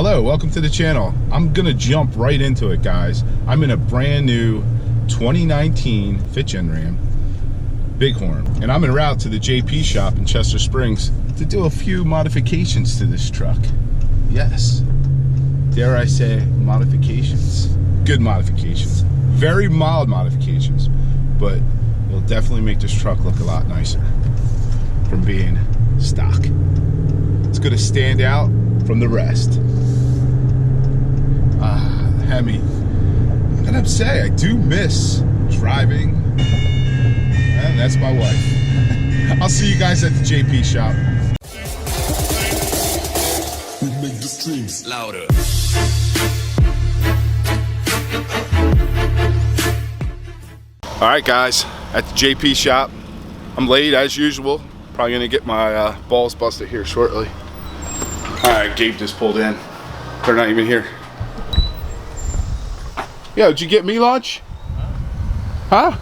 Hello, welcome to the channel. I'm gonna jump right into it, guys. I'm in a brand new 2019 Fitch-N Ram Bighorn, and I'm en route to the JP shop in Chester Springs to do a few modifications to this truck. Yes, dare I say modifications. Good modifications. Very mild modifications, but it'll definitely make this truck look a lot nicer from being stock. It's gonna stand out from the rest. Hemi. I'm gonna say I do miss driving, and that's my wife. I'll see you guys at the JP shop. We make the streams louder. All right, guys, at the JP shop. I'm late as usual. Probably gonna get my balls busted here shortly. All right, Gabe just pulled in. They're not even here. Yo, did you get me lunch? Huh?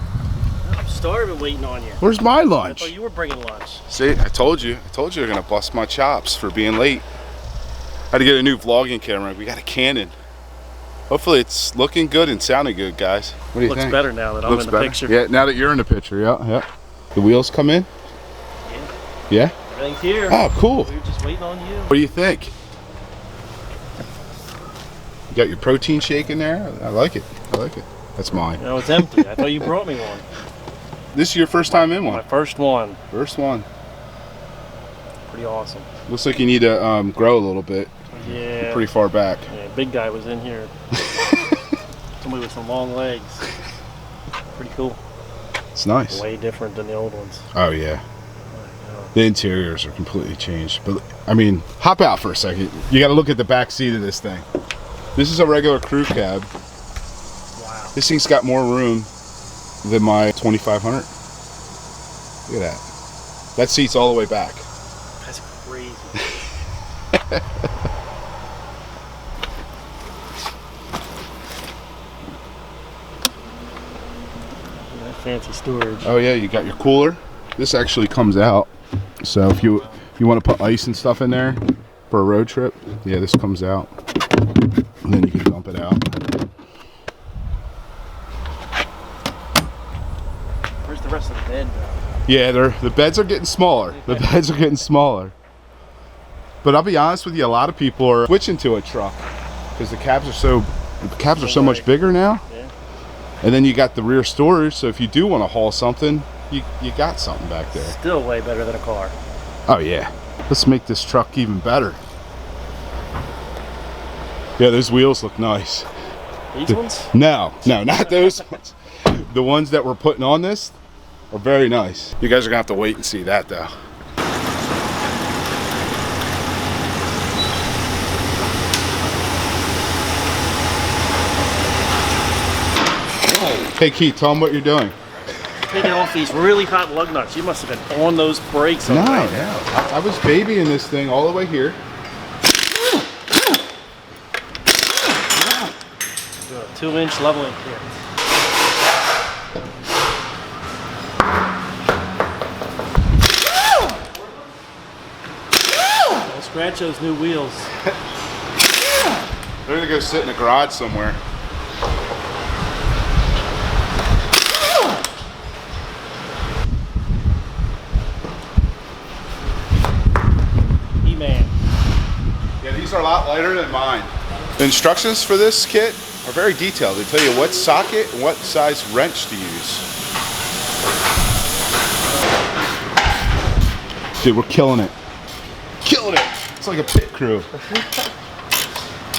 I'm starving waiting on you. Where's my lunch? I thought you were bringing lunch. See, I told you you're gonna bust my chops for being late. I had to get a new vlogging camera. We got a Canon. Hopefully it's looking good and sounding good, guys. What do you think? Looks better now that I'm in the picture. Yeah, now that you're in the picture, yeah. The wheels come in? Yeah? Everything's here. Oh, cool. We were just waiting on you. What do you think? You got your protein shake in there? I like it. That's mine. No, it's empty. I thought you brought me one. This is your first time in one? My first one. First one. Pretty awesome. Looks like you need to grow a little bit. Yeah. You're pretty far back. Yeah, big guy was in here. Somebody with some long legs. Pretty cool. It's nice. Way different than the old ones. Oh, yeah. The interiors are completely changed. But, I mean, hop out for a second. You got to look at the back seat of this thing. This is a regular crew cab. Wow. This thing's got more room than my 2500. Look at that. That seat's all the way back. That's crazy. Fancy storage. Oh yeah, you got your cooler. This actually comes out. So if you want to put ice and stuff in there for a road trip, yeah, this comes out. And then you can dump it out. Where's the rest of the bed though? Yeah, the beds are getting smaller. The beds are getting smaller. But I'll be honest with you, a lot of people are switching to a truck because the cabs are so much bigger now. Yeah. And then you got the rear storage, so if you do want to haul something, you got something back there. Still way better than a car. Oh yeah. Let's make this truck even better. Yeah, those wheels look nice. These ones? No, not those ones. The ones that we're putting on this are very nice. You guys are gonna have to wait and see that though. Hey Keith, tell them what you're doing. Taking off these really hot lug nuts. You must have been on those brakes. No, I was babying this thing all the way here. Do a 2-inch leveling kit. Don't scratch those new wheels. They're gonna go sit in the garage somewhere. These are a lot lighter than mine. The instructions for this kit are very detailed. They tell you what socket and what size wrench to use. Dude, we're killing it. Killing it. It's like a pit crew.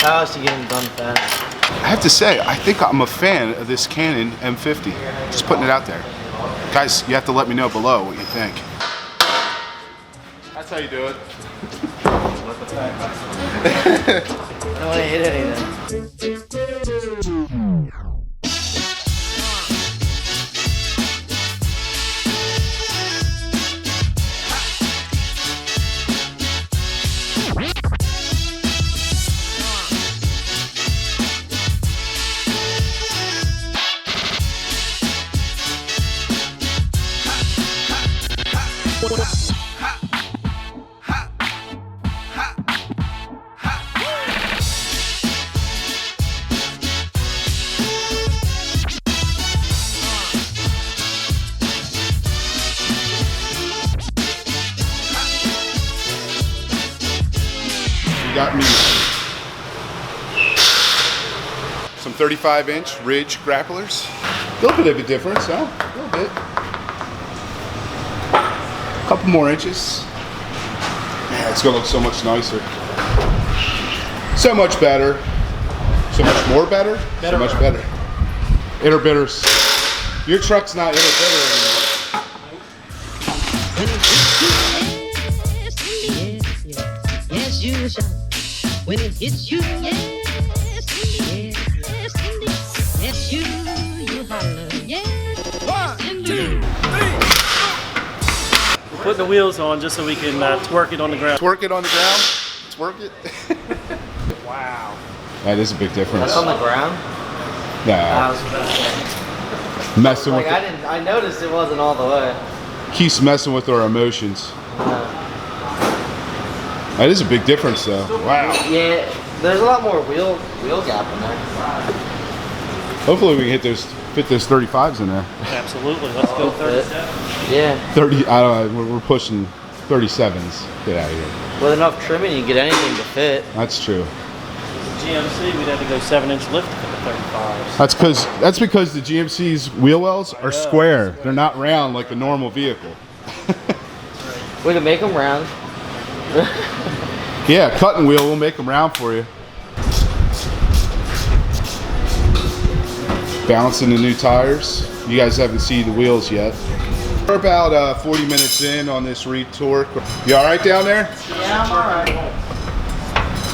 How else are you getting done fast? I have to say, I think I'm a fan of this Canon M50. Just putting it out there. Guys, you have to let me know below what you think. That's how you do it. I don't want to hit anything. got me some 35-inch Ridge Grapplers. A little bit of a difference, huh? A little bit. A couple more inches. Yeah, it's gonna look so much nicer. So much better. So much more better? So much better. Inner bitters. Your truck's not inner bitter anymore. Yes, you shall. When it hits you, yes, yes, you holler, yes, indeed. We're putting the wheels on just so we can twerk it on the ground. Twerk it on the ground? Twerk it? Wow. That is a big difference. That's on the ground? Nah. Messing with I noticed it wasn't all the way. keeps messing with our emotions. That is a big difference though. Wow. Yeah, there's a lot more wheel gap in there. Hopefully we can fit those 35s in there. Absolutely. Let's go 37. Yeah. 30, I don't know, we're pushing 37s. Get out of here. With enough trimming, you can get anything to fit. That's true. GMC, we'd have to go 7-inch lift for the 35s. That's because the GMC's wheel wells are square. They're not round like a normal vehicle. We can make them round. Yeah, cutting wheel, we'll make them round for you. Balancing the new tires. You guys haven't seen the wheels yet. We're about 40 minutes in on this retorque. You all right down there? Yeah, I'm alright.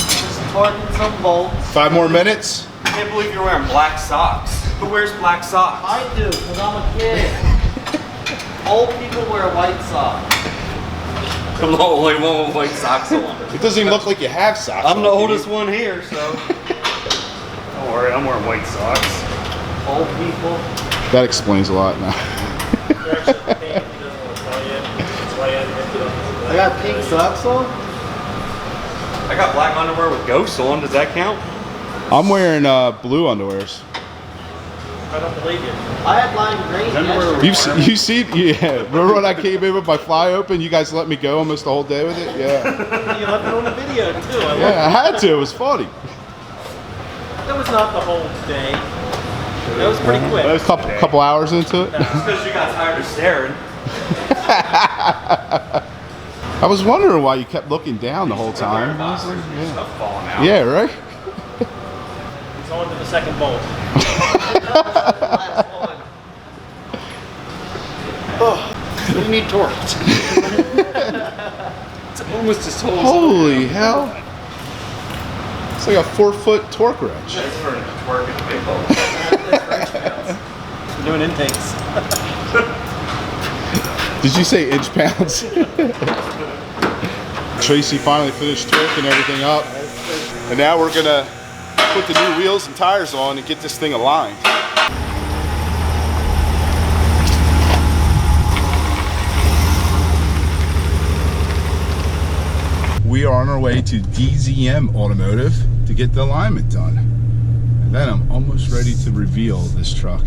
Just torquing some bolts. 5 more minutes? I can't believe you're wearing black socks. Who wears black socks? I do, because I'm a kid. Old people wear white socks. I'm the only one with white socks on. It doesn't even look like you have socks. I'm the on, oldest one here, so. Don't worry, I'm wearing white socks. Old people. That explains a lot now. I got pink socks on? I got black underwear with ghosts on. Does that count? I'm wearing blue underwears. I don't believe you. I had lime green yesterday. You see, yeah. Remember when I came in with my fly open? You guys let me go almost the whole day with it? Yeah. You left it on the video too. Yeah, I had to. It was funny. That was not the whole day. That was pretty quick. A couple hours into it. Just because you got tired of staring. I was wondering why you kept looking down the whole time. I was like, yeah. Stuff falling out. Yeah, right? It's on to the second bolt. We need torqued. It's almost as tall as Holy hell. It's like a 4-foot torque wrench. That's for twerking the big boat. We're doing intakes. Did you say inch pounds? Tracy finally finished torquing everything up. And now we're gonna put the new wheels and tires on and get this thing aligned. We are on our way to DZM Automotive to get the alignment done. And then I'm almost ready to reveal this truck.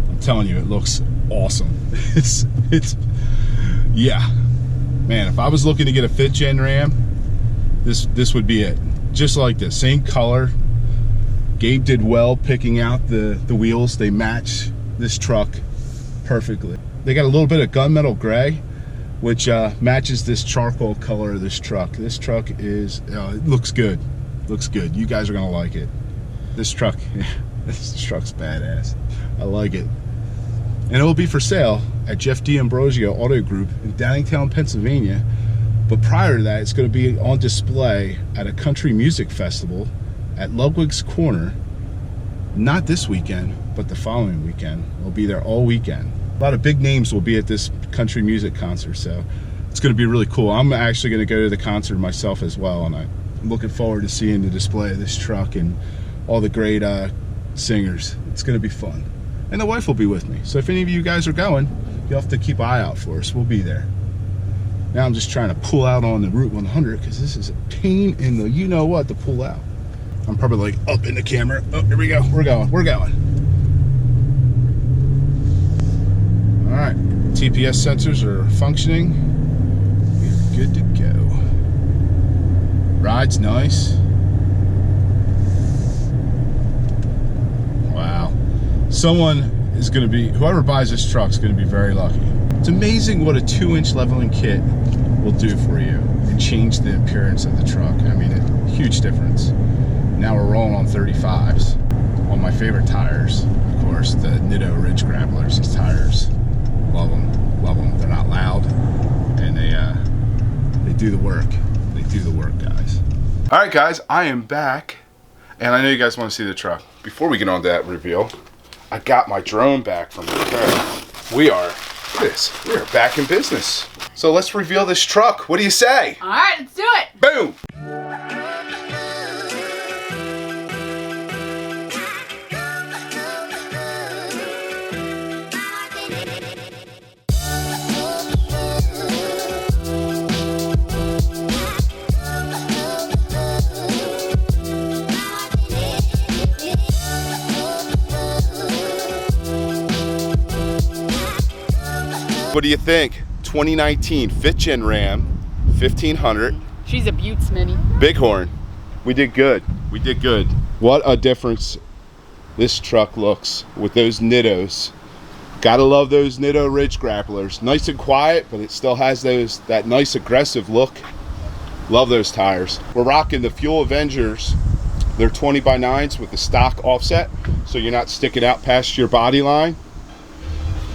I'm telling you, it looks awesome. It's yeah. Man, if I was looking to get a 5th gen Ram, this would be it. Just like this, same color. Gabe did well picking out the wheels. They match this truck perfectly. They got a little bit of gunmetal gray, which matches this charcoal color of this truck. This truck is, it looks good. Looks good. You guys are gonna like it. This truck's badass. I like it. And it will be for sale at Jeff D'Ambrosio Auto Group in Downingtown, Pennsylvania. But prior to that, it's going to be on display at a country music festival at Ludwig's Corner. Not this weekend, but the following weekend. We'll be there all weekend. A lot of big names will be at this country music concert, so it's going to be really cool. I'm actually going to go to the concert myself as well, and I'm looking forward to seeing the display of this truck and all the great singers. It's going to be fun. And the wife will be with me. So if any of you guys are going, you'll have to keep an eye out for us. We'll be there. Now I'm just trying to pull out on the Route 100 because this is a pain in the you-know-what to pull out. I'm probably like up in the camera. Oh, here we go. We're going. We're going. All right. TPS sensors are functioning. We're good to go. Ride's nice. Wow. Someone is going to be, whoever buys this truck is going to be very lucky. It's amazing what a 2-inch leveling kit will do for you and change the appearance of the truck. I mean, a huge difference. Now we're rolling on 35s. On my favorite tires, of course, the Nitto Ridge Grapplers. These tires, love them, love them. They're not loud, and they do the work. They do the work, guys. All right, guys, I am back, and I know you guys want to see the truck. Before we get on to that reveal, I got my drone back from repair. We are, look at this, we are back in business. So let's reveal this truck. What do you say? All right, let's do it. Boom. What do you think? 2019 5th Gen Ram 1500. She's a beaut, Smitty. Bighorn. We did good. We did good. What a difference this truck looks with those Nittos. Gotta love those Nitto Ridge Grapplers. Nice and quiet, but it still has that nice aggressive look. Love those tires. We're rocking the Fuel Avengers. They're 20x9s with the stock offset, so you're not sticking out past your body line.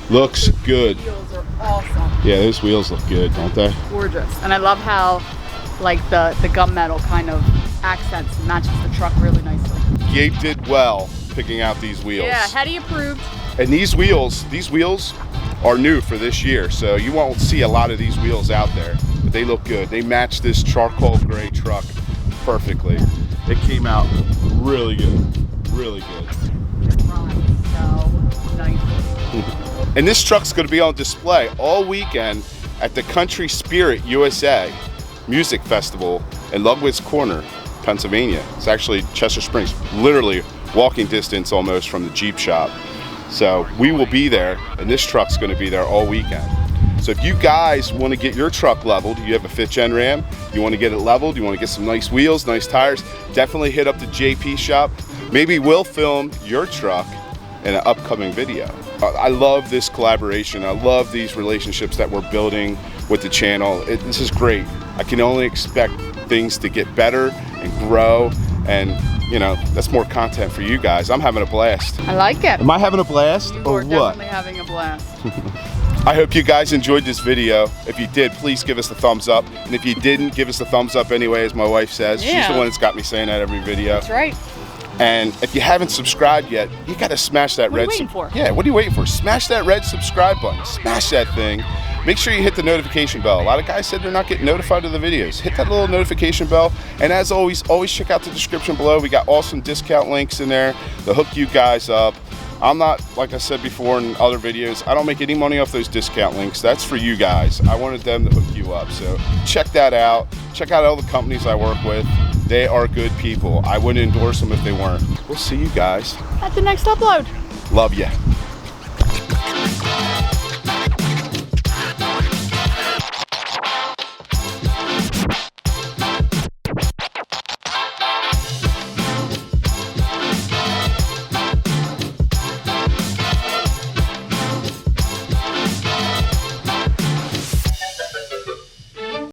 Looks good. The wheels are awesome. Yeah, those wheels look good, don't they? Gorgeous. And I love how like the gunmetal kind of accents matches the truck really nicely. Gabe did well picking out these wheels. Yeah, Heddy approved. And these wheels are new for this year, so you won't see a lot of these wheels out there, but they look good. They match this charcoal gray truck perfectly. It came out really good, really good. So nicely. And this truck's going to be on display all weekend at the Country Spirit USA Music Festival in Ludwig's Corner, Pennsylvania. It's actually Chester Springs, literally walking distance almost from the Jeep shop. So we will be there, and this truck's going to be there all weekend. So if you guys want to get your truck leveled, you have a 5th Gen Ram, you want to get it leveled, you want to get some nice wheels, nice tires, definitely hit up the JP shop. Maybe we'll film your truck in an upcoming video. I love this collaboration. I love these relationships that we're building with the channel. This is great. I can only expect things to get better and grow, and you know, that's more content for you guys. I'm having a blast. I like it. Am I having a blast or We're what? definitely having a blast. I hope you guys enjoyed this video. If you did, please give us a thumbs up. And if you didn't, give us a thumbs up anyway, as my wife says. Yeah. She's the one that's got me saying that every video. That's right. And if you haven't subscribed yet, you gotta smash that red. What are you waiting for? Yeah, what are you waiting for? Smash that red subscribe button. Smash that thing. Make sure you hit the notification bell. A lot of guys said they're not getting notified of the videos. Hit that little notification bell. And as always check out the description below. We got awesome discount links in there to hook you guys up. I'm not, like I said before in other videos, I don't make any money off those discount links. That's for you guys. I wanted them to hook you up. So check that out. Check out all the companies I work with. They are good people. I wouldn't endorse them if they weren't. We'll see you guys At the next upload. Love ya.